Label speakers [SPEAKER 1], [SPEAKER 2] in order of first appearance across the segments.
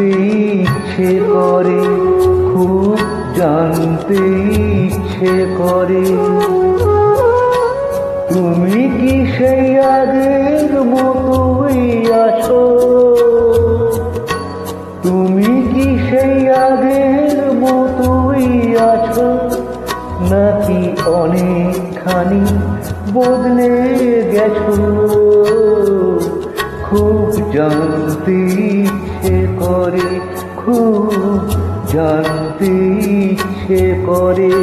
[SPEAKER 1] জানতে ইচ্ছে করে, খুব জানতে ইচ্ছে করে। তুমি কি সেই আগের মতোই আছো? তুমি কি সেই আগের মতোই আছো, নাকি অনেকখানি বদলে গেছো? খুব জানতে ইচ্ছে করে, খুব জানতে ইচ্ছে করে।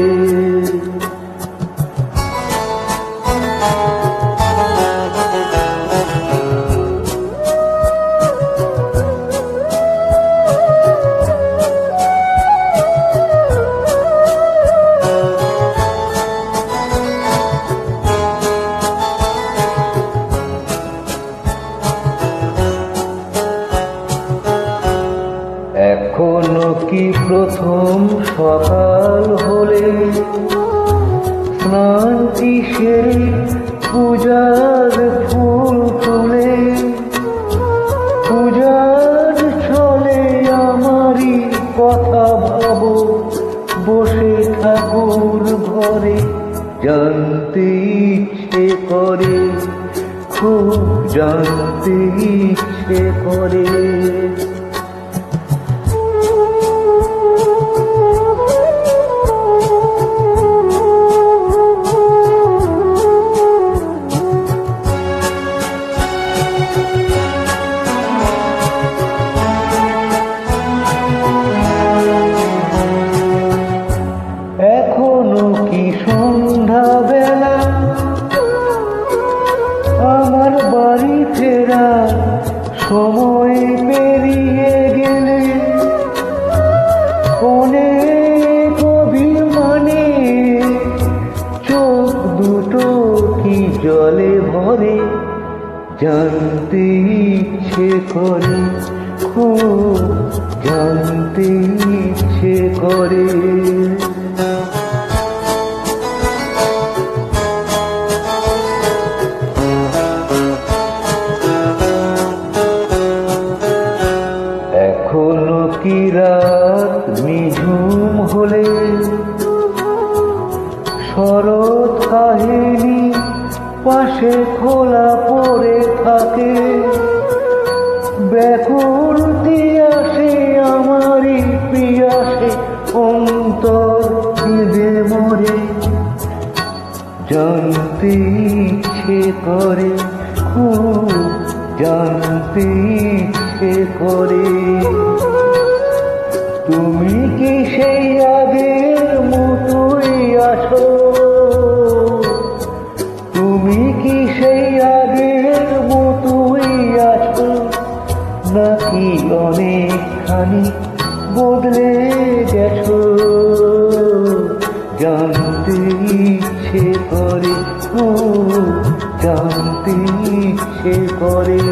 [SPEAKER 1] এখনো কি প্রথম সকাল হলে স্নান কি সেরে পূজার ফুল তুলে? পূজার ছলে আমারই কথা ভাবো বসে ঠাকুর ঘরে। জানতে ইচ্ছে করে, খুব জানতে ইচ্ছে করে। এখনো কি সন্ধ্যাবেলা, আমার বাড়ি ফেরা সময় পেরিয়ে গেলে অনেক অভিমানে চোখ দুটো কি জলে ভরে? জানতে ইচ্ছে করে, খুব জানতে ইচ্ছে করে। এখনো কি রাত নিঝুম হলে শরৎ কাহিনী পাশে খোলা পড়ে থাকে? ব্যাকুল তিয়াসে আমারই পিয়াসে অন্তর কেঁদে মরে। জানতে ইচ্ছে করে, খুব জানতে ইচ্ছে করে। তুমি কি সেই আগের মতোই আছো? তুমি কি সেই আগের মতোই আছো, নাকি অনেকখানি বদলে গেছো? জানতে ইচ্ছে করে, খুব জানতে ইচ্ছে করে।